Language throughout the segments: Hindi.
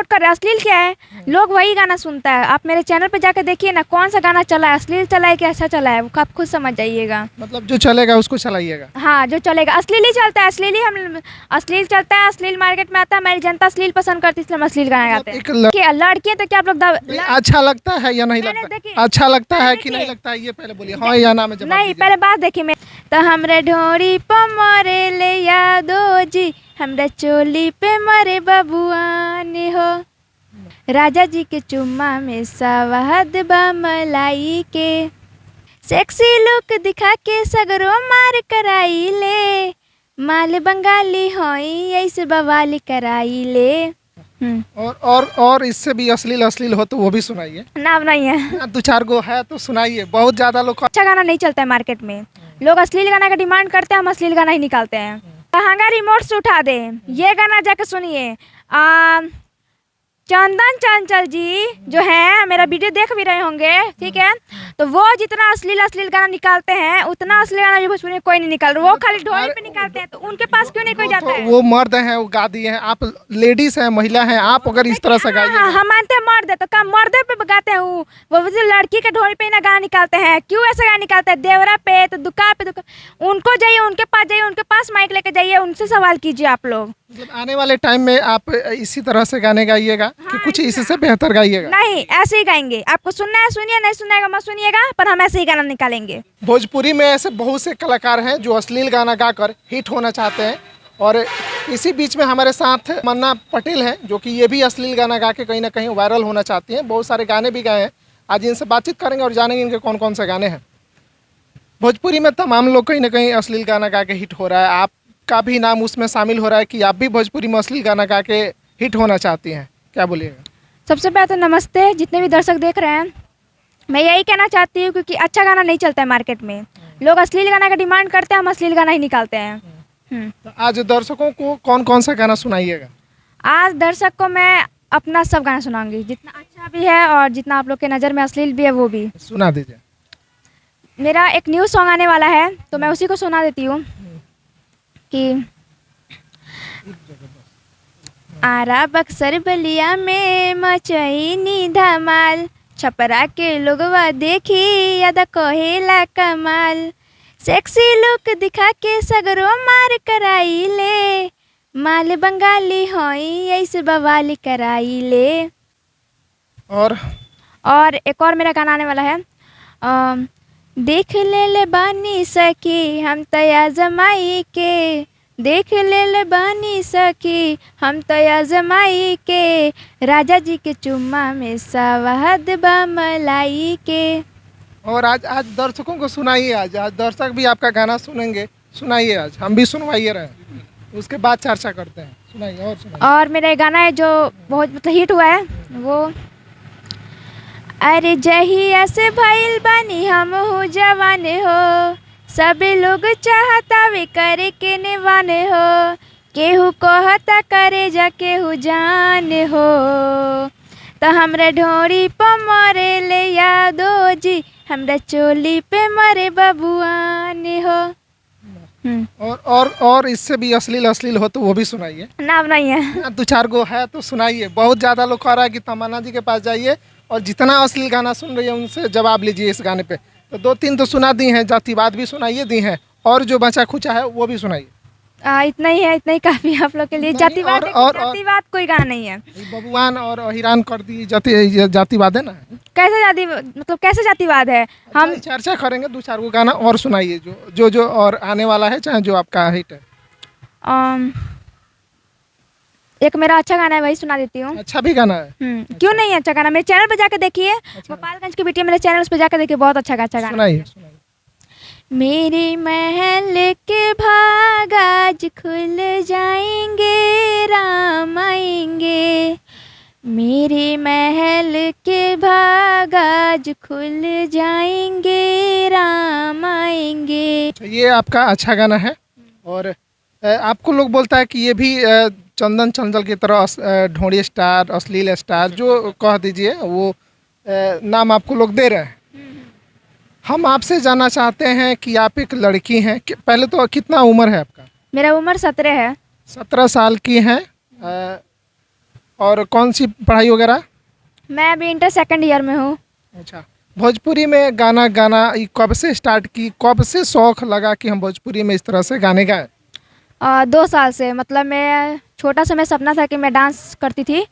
सपोर्ट कर रहे हैं। अश्लील क्या है, लोग वही गाना सुनता है। आप मेरे चैनल पे जाकर देखिए ना, कौन सा गाना चला है, अश्लील चला है कि अच्छा चला है, वो आप खुद समझ जाइएगा। मतलब जो चलेगा उसको चलाइएगा। हाँ, जो चलेगा अश्लील ही चलता है, अश्लील ही हम अश्लील चलता है, अश्लील मार्केट में आता है। हमारी जनता अश्लील पसंद करती है, इसलिए हम अश्लील गाना गाते हैं। एक लड़कियां तो क्या आप लोग अच्छा लगता है या नहीं मैंने लगता? देखिए- अच्छा लगता है कि देखिए- नहीं लगता है, ये पहले बोलिए। हाँ या ना में जवाब नहीं, दीजिए। पहले बात देखिए मैं। तो हमरे ढोरी पे मरे ले यादो जी, हमरे चोली पे मरे बबुआन हो, राजा जी के चुम्मा में सवाद बा मलाई के, सेक्सी लुक दिखा के सगरो मार कराई ले, माल बंगाली होई ऐसे बवाली कराई ले। और इससे भी अश्लील अश्लील हो तो वो भी सुनाइए नाम नहीं है। ना, दो चार गो है तो सुनाइए। बहुत ज्यादा लोग अच्छा गाना नहीं चलता है मार्केट में, लोग अश्लील गाना का डिमांड करते हैं, हम अश्लील गाना ही निकालते हैं। लहंगा रिमोट से उठा दे, ये गाना जाके सुनिए। चंदन चंचल जी जो है, मेरा वीडियो देख भी रहे होंगे, ठीक है, तो वो जितना अश्लील अश्लील गाना निकालते हैं, उतना अश्लील गाना भोजपुरी में कोई नहीं निकाल रहा। वो खाली ढोल पे निकालते हैं, तो उनके पास क्यों नहीं कोई जाता है? वो मर्द हैं, वो गा दिए हैं, आप लेडीज हैं, महिला हैं, आप अगर इस तरह से गाइए। हाँ, हम मानते हैं मर्द है, तो क्या मर्दे पे गाते हैं? वो जो लड़की के ढोल पे ना गाना निकालते हैं, क्यों ऐसा गाना निकालते हैं? देवरा पे तो दुकान पे दुकान, उनको जाइए, उनके पास जाइए, उनके पास माइक लेके जाइए, उनसे सवाल कीजिए आप लोग। मतलब आने वाले टाइम में आप इसी तरह से गाने गाइएगा कि कुछ इससे बेहतर गाइएगा? नहीं, ऐसे ही गाएंगे। आपको सुनना है सुनिए, नहीं सुनना है मत सुनिएगा, पर हम ऐसे ही गाना निकालेंगे। भोजपुरी में ऐसे बहुत से कलाकार हैं जो अश्लील गाना गाकर हिट होना चाहते हैं, और इसी बीच में हमारे साथ मन्ना पटेल हैं, जो कि ये भी अश्लील गाना गा के कहीं ना कहीं वायरल होना चाहती हैं। बहुत सारे गाने भी गाए हैं। आज इनसे बातचीत करेंगे और जानेंगे इनके कौन कौन से गाने हैं। भोजपुरी में तमाम लोग कहीं ना कहीं अश्लील गाना गा के हिट हो रहा है, आपका भी नाम उसमें शामिल हो रहा है कि आप भी भोजपुरी में अश्लील गाना गा के हिट होना चाहती हैं, क्या बोलिएगा? सबसे पहले तो नमस्ते जितने भी दर्शक देख रहे हैं। मैं यही कहना चाहती हूँ, क्योंकि अच्छा गाना नहीं चलता है मार्केट में, लोग अश्लील गाना का डिमांड करते हैं, हम अश्लील गाना ही निकालते हैं। तो आज दर्शकों को कौन कौन सा गाना सुनाइएगा? आज दर्शक को मैं अपना सब गाना सुनाऊंगी, जितना अच्छा भी है और जितना आप लोग के नज़र में अश्लील भी है वो भी। सुना दीजिए। मेरा एक न्यू सॉन्ग आने वाला है, तो मैं उसी को सुना देती हूँ कि आरा बक्सर बलिया में मचईनी धमाल, छपरा के लोगवा देखी याद कहेला कमाल, सेक्सी लुक दिखा के सगरो मार कराई ले, माल बंगाली होई ऐसे बवाली कराई ले। और एक और मेरा गाना आने वाला है। देख ले बानी सखी हम तया जमाई के, देख ले बानी सखी हम तया जमाई के, राजा जी के चुम्मा में सवाद बा मलाई के। और आज दर्शकों को सुनाइए। आज दर्शक भी आपका गाना सुनेंगे, सुनाइए। आज हम भी सुनवाइए रहे, उसके बाद चर्चा करते हैं। सुनाइए और सुनाइए। और मेरा गाना है जो बहुत मतलब हिट हुआ है, वो अरे जहिया से भइल बानी हम हो जवान हो, सब लोग चाहता वे करे के नेवाने हो, केहू कहता करे जा केहू जान हो, तो हमरे ढोरी पे मरे ले यादो जी, हमरे चोली पे मरे बबुआन हो। और इससे भी अश्लील अश्लील हो तो वो भी सुनाइए। नाम नहीं है। दो चार गो है तो सुनाइए। बहुत ज़्यादा लोग कह रहा है कि तमन्ना जी के पास जाइए और जितना अश्लील गाना सुन रही है उनसे जवाब लीजिए इस गाने पे। तो दो तीन तो सुना दी हैं, जातिवाद भी सुनाइए दी हैं, और जो बचा खुचा है वो भी सुनाइए। इतना ही है, इतना ही काफी है आप लोग के लिए। जातिवाद जातिवाद कोई गाना नहीं है। बबुआन और हिरान कर दी जातिवाद है ना? कैसे जाति मतलब कैसे जातिवाद है? हम चर्चा करेंगे। दो चार गो गाना और सुनाइए जो और आने वाला है, चाहे जो आपका हिट है। एक मेरा अच्छा गाना है, वही सुना देती हूँ। अच्छा भी गाना है? क्यों नहीं अच्छा गाना? मेरे चैनल पे जाकर देखिए। गोपालगंज की बेटी मेरे चैनल पे जाकर देखिए, बहुत अच्छा गाना। सुनाइए। मेरे महल के भाग आज खुल जाएंगे, राम आएंगे, मेरे महल के भाग आज खुल जाएंगे, राम आएंगे। ये आपका अच्छा गाना है। और आपको लोग बोलता है कि ये भी चंदन चंचल की तरह ढोंडी स्टार, अश्लील स्टार, जो कह दीजिए वो नाम आपको लोग दे रहे हैं। हम आपसे जानना चाहते हैं कि आप एक लड़की हैं, पहले तो कितना उम्र है आपका? मेरा उम्र 17 है। 17 साल की हैं। और कौन सी पढ़ाई वगैरह? मैं अभी इंटर सेकंड ईयर में हूँ। अच्छा, भोजपुरी में गाना गाना ये कब से स्टार्ट की, कब से शौक लगा कि हम भोजपुरी में इस तरह से गाने गाएं? 2 साल से, मतलब मैं छोटा सा मैं सपना था कि मैं डांस करती थी,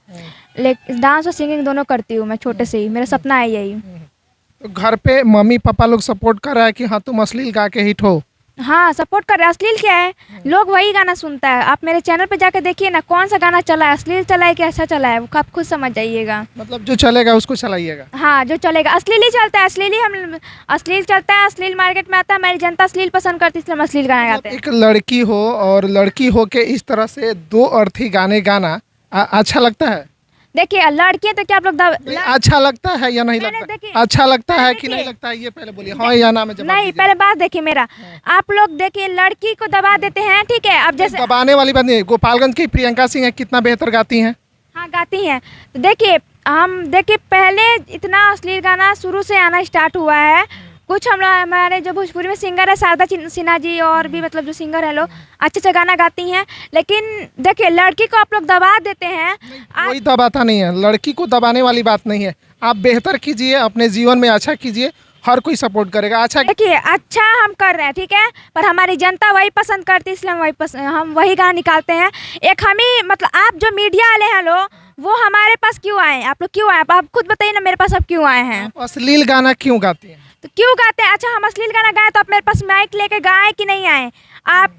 लेकिन डांस और सिंगिंग दोनों करती हूँ मैं छोटे से ही, मेरा सपना है यही। तो घर पे मम्मी पापा लोग सपोर्ट कर रहा है कि हाँ तुम अश्लील गा के हिट हो? हाँ, सपोर्ट कर रहे हैं। अश्लील क्या है, लोग वही गाना सुनता है। आप मेरे चैनल पे जाके देखिए ना, कौन सा गाना चला है, अश्लील चला है कि अच्छा चला है, वो आप खुद समझ जाइएगा। मतलब जो चलेगा उसको चलाइएगा? हाँ, जो चलेगा अश्लील ही चलता है, अश्लील ही हम अश्लील चलता है, अश्लील मार्केट में आता है, हमारी जनता अश्लील पसंद करती है, इसलिए हम अश्लील गाना गाते हैं। एक लड़की हो और लड़की हो के इस तरह से दो अर्थी गाने गाना अच्छा लगता है? देखिए, लड़कियां तो क्या आप लोग नहीं, अच्छा लगता है या नहीं मैंने लगता? देखिए- अच्छा लगता है कि देखिए- नहीं लगता है, ये पहले बोलिए, हाँ या ना में जवाब नहीं, दीजिए। पहले बात देखिए मेरा। आप लोग देखिए, लड़की को दबा देते हैं, ठीक है। अब जैसे दबाने वाली बात नहीं, गोपालगंज की प्रियंका सिंह है, कितना बेहतर गाती हैं। हाँ, गाती हैं। तो देखिए पहले इतना अश्लील गाना शुरू से आना स्टार्ट हुआ है। कुछ हम लोग, हमारे जो भोजपुरी में सिंगर है शारदा सिन्हा जी, और भी मतलब जो सिंगर है लोग अच्छे अच्छे गाना गाती हैं, लेकिन देखिए लड़की को आप लोग दबा देते हैं। कोई दबाता नहीं है, लड़की को दबाने वाली बात नहीं है। आप बेहतर कीजिए, अपने जीवन में अच्छा कीजिए, हर कोई सपोर्ट करेगा। अच्छा देखिए, अच्छा हम कर रहे हैं, ठीक है, पर हमारी जनता वही पसंद करती है, इसलिए हम वही गाना निकालते हैं। एक हम ही, मतलब आप जो मीडिया वाले हैं लोग, वो हमारे पास क्यों आए? आप लोग क्यों आए? आप खुद बताइए ना, मेरे पास अब क्यों आए हैं? आप अश्लील गाना क्यों गाती हैं? तो क्यों गाते हैं? अच्छा, हम अश्लील गाना गाएं तो आप मेरे पास माइक लेके गाएं कि नहीं आए? आप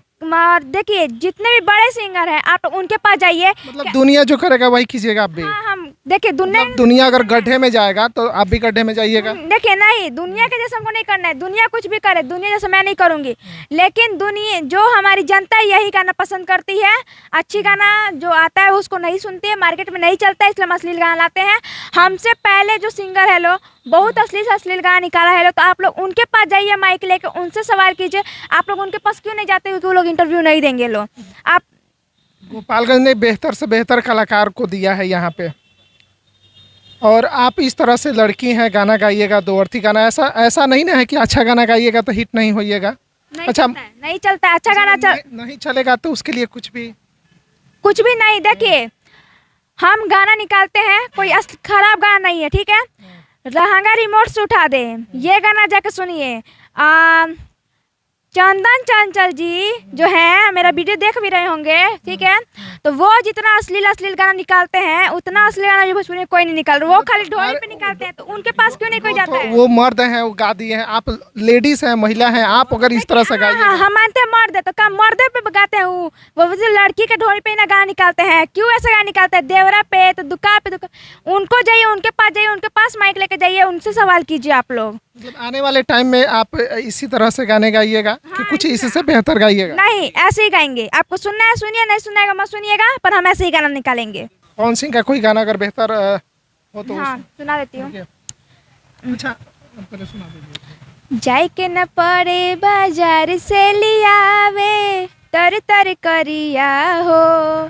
देखिए, जितने भी बड़े सिंगर हैं आप उनके पास जाइए। मतलब दुनिया जो करेगा वही कीजिएगा आप भी? हाँ, हम देखिए दुनिया मतलब दुनिया अगर गड्ढे में जाएगा तो आप भी गड्ढे में जाइएगा? देखिए, नहीं, दुनिया के जैसा हमको नहीं करना है। दुनिया कुछ भी करे, दुनिया जैसा मैं नहीं करूंगी, लेकिन दुनिया जो हमारी जनता है यही गाना पसंद करती है। अच्छी गाना जो आता है उसको नहीं सुनती है, मार्केट में नहीं चलता है, इसलिए हम अश्लील गाना लाते हैं। हमसे पहले जो सिंगर है लोग बहुत अश्लील से अश्लील गाना निकाला है लोग, तो आप लोग उनके पास जाइए, माइक लेके उनसे सवाल कीजिए। आप लोग उनके पास क्यों नहीं जाते? क्योंकि वो लोग इंटरव्यू नहीं देंगे लोग। आप गोपालगंज ने बेहतर से बेहतर कलाकार को दिया है यहाँ पे, और आप इस तरह से लड़की हैं, गाना गाइएगा, दो अर्थी गाना, ऐसा नहीं ना है कि अच्छा गाना गाइएगा तो हिट नहीं होइएगा। नहीं अच्छा, चलता है, नहीं चलता है। अच्छा गाना नहीं चलेगा तो उसके लिए कुछ भी नहीं। देखिए, हम गाना निकालते हैं, कोई खराब गाना नहीं है, ठीक है। रहंगा रिमोट से उठा दे, ये गाना जाके सुनिए। चंदन चंचल जी जो है, मेरा वीडियो देख भी रहे होंगे, ठीक है, तो वो जितना अश्लील गाना निकालते हैं उतना अश्लील गाना जो भोजपुरी में कोई नहीं निकाल रहा। वो खाली ढोल पे निकालते हैं, तो उनके पास क्यों नहीं कोई जाता है? वो मर्द हैं, वो गा दिए हैं, आप लेडीज हैं, महिला हैं, आप अगर इस तरह से हाँ, गाइए। हम मानते हैं मर्द है, तो क्या मर्दे पे गाते हैं? वो लड़की के ढोल पे ना गाना निकालते हैं, क्यों ऐसा गाना निकालते हैं? देवरा पे तो दुका पे दुका। उनको जाइए, उनके पास जाइए, उनके पास माइक लेके जाइए, उनसे सवाल कीजिए आप लोग। मतलब आने वाले टाइम में आप इसी तरह से गाने गाइएगा कि कुछ इससे बेहतर गाइएगा? नहीं, ऐसे ही गाएंगे। आपको सुनना है सुनिए, नहीं सुनना है मत सुनिएगा, पर हम ऐसे ही गाना निकालेंगे। पवन सिंह का कोई गाना अगर बेहतर हो तो हाँ, सुना देती हूँ। अच्छा, पहले सुना दीजिए। जाय के न पड़े बाजार से लियावे, तर तर करिया हो,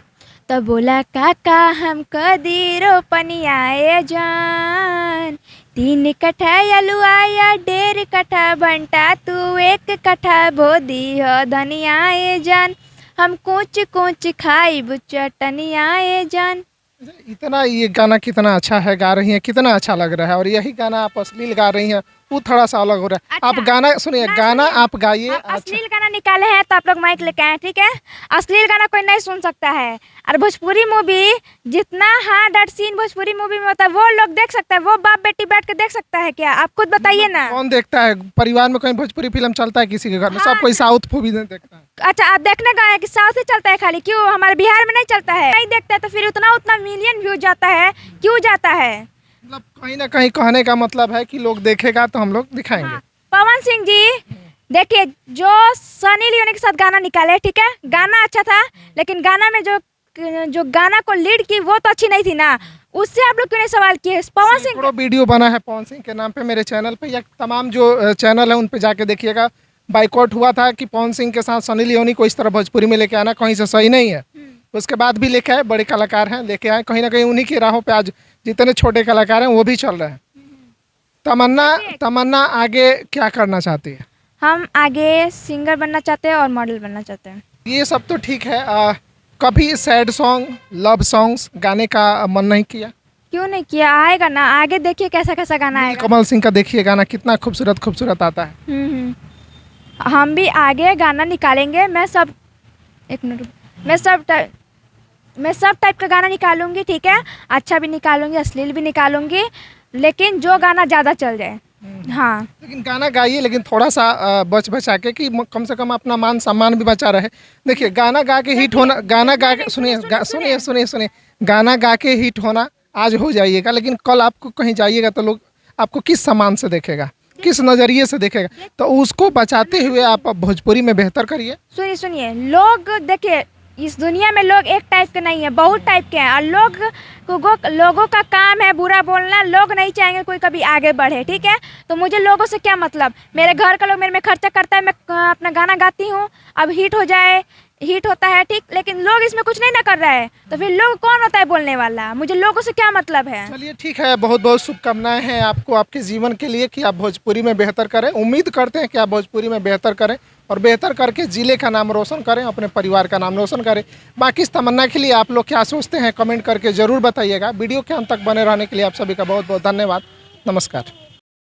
तो बोला काका हम कदी रोपनियाए जान। 3 कट्ठा अलुआ या 1.5 कट्ठा भंटा, तू 1 कट्ठा बो दी हो धनियाए जान। हम कुछ कुछ खाई चटनियाए जान। इतना ये गाना कितना अच्छा है, गा रही हैं, कितना अच्छा लग रहा है, और यही गाना आप अश्लील गा रही हैं, वो थोड़ा सा अलग हो रहा है। अच्छा, आप गाना सुनिए, गाना आप गाइए। आप अश्लील गाना निकाले हैं तो आप लोग माइक लेके आए, ठीक है। अश्लील गाना कोई नहीं सुन सकता है। और भोजपुरी मूवी जितना हार्ड सीन भोजपुरी मूवी में होता है वो लोग देख सकता है, वो बाप बेटी बैठ के देख सकता है क्या? आप खुद बताइए ना। कौन देखता है? परिवार में कोई भोजपुरी फिल्म चलता है किसी के घर में? हाँ, सब कोई साउथ मूवी देखता है। अच्छा, आप देखने गए हैं कि साउथ ही चलता है खाली? क्यों हमारे बिहार में नहीं चलता है? नहीं देखते तो फिर उतना मिलियन व्यू जाता है, क्यों जाता है? मतलब कहीं ना कहीं कहने का मतलब है कि लोग देखेगा तो हम लोग दिखाएंगे। हाँ, पवन सिंह जी देखिए, जो सनी लियोनी के साथ गाना निकाले, ठीक है, गाना अच्छा था, लेकिन गाना में जो गाना को लीड की वो तो अच्छी नहीं थी ना, उससे आप लोग क्यों नहीं सवाल किए? पवन सिंह वीडियो बना है पवन सिंह के नाम पे मेरे चैनल पे, या तमाम जो चैनल है उन पे जाके देखिएगा। बाइकआउट हुआ था कि पवन सिंह के साथ सनी लियोनी को इस तरह भोजपुरी में लेके आना कहीं से सही नहीं है। उसके बाद भी लेके आए, बड़े कलाकार हैं, लेके आए, कहीं ना कहीं उन्हीं की राहों पे आज जितने छोटे कलाकार हैं वो भी चल रहे हैं। तमन्ना आगे क्या करना चाहती है? हम आगे सिंगर बनना चाहते हैं और मॉडल बनना चाहते हैं। ये सब तो ठीक है, कभी सैड सॉन्ग, लव सॉन्ग्स गाने का मन नहीं किया? क्यों नहीं किया, आएगा ना, आगे देखिए कैसा कैसा गाना आएगा। कमल सिंह का देखिए गाना कितना खूबसूरत खूबसूरत आता है। हम भी आगे गाना निकालेंगे। मैं सब, एक मिनट, मैं सब टाइप का गाना निकालूंगी, ठीक है। अच्छा भी निकालूंगी, अश्लील भी निकालूंगी, लेकिन जो गाना ज़्यादा चल जाए। हाँ, लेकिन गाना गाइए, लेकिन थोड़ा सा बच बचा के, कि कम से कम अपना मान सम्मान भी बचा रहे। देखिए गाना गा के हिट होना, गाना गा के, सुनिए, गाना गा के हिट होना आज हो जाइएगा, लेकिन कल आपको कहीं जाइएगा तो लोग आपको किस सम्मान से देखेगा, किस नज़रिए से देखेगा, तो उसको बचाते हुए आप भोजपुरी में बेहतर करिए। सुनिए, लोग देखिए, इस दुनिया में लोग एक टाइप के नहीं है, बहुत टाइप के हैं। और लोगों का काम है बुरा बोलना। लोग नहीं चाहेंगे कोई कभी आगे बढ़े, ठीक है। तो मुझे लोगों से क्या मतलब, मेरे घर का लोग मेरे में खर्चा करता है, मैं अपना गाना गाती हूँ, अब हिट हो जाए, हिट होता है, ठीक, लेकिन लोग इसमें कुछ नहीं ना कर रहा है, तो फिर लोग कौन होता है बोलने वाला? मुझे लोगों से क्या मतलब है। चलिए ठीक है, बहुत बहुत शुभकामनाएं हैं आपको आपके जीवन के लिए, कि आप भोजपुरी में बेहतर करें। उम्मीद करते हैं कि आप भोजपुरी में बेहतर करें और बेहतर करके ज़िले का नाम रोशन करें, अपने परिवार का नाम रोशन करें। बाकी इस तमन्ना के लिए आप लोग क्या सोचते हैं कमेंट करके ज़रूर बताइएगा। वीडियो के अंत तक बने रहने के लिए आप सभी का बहुत बहुत धन्यवाद। नमस्कार।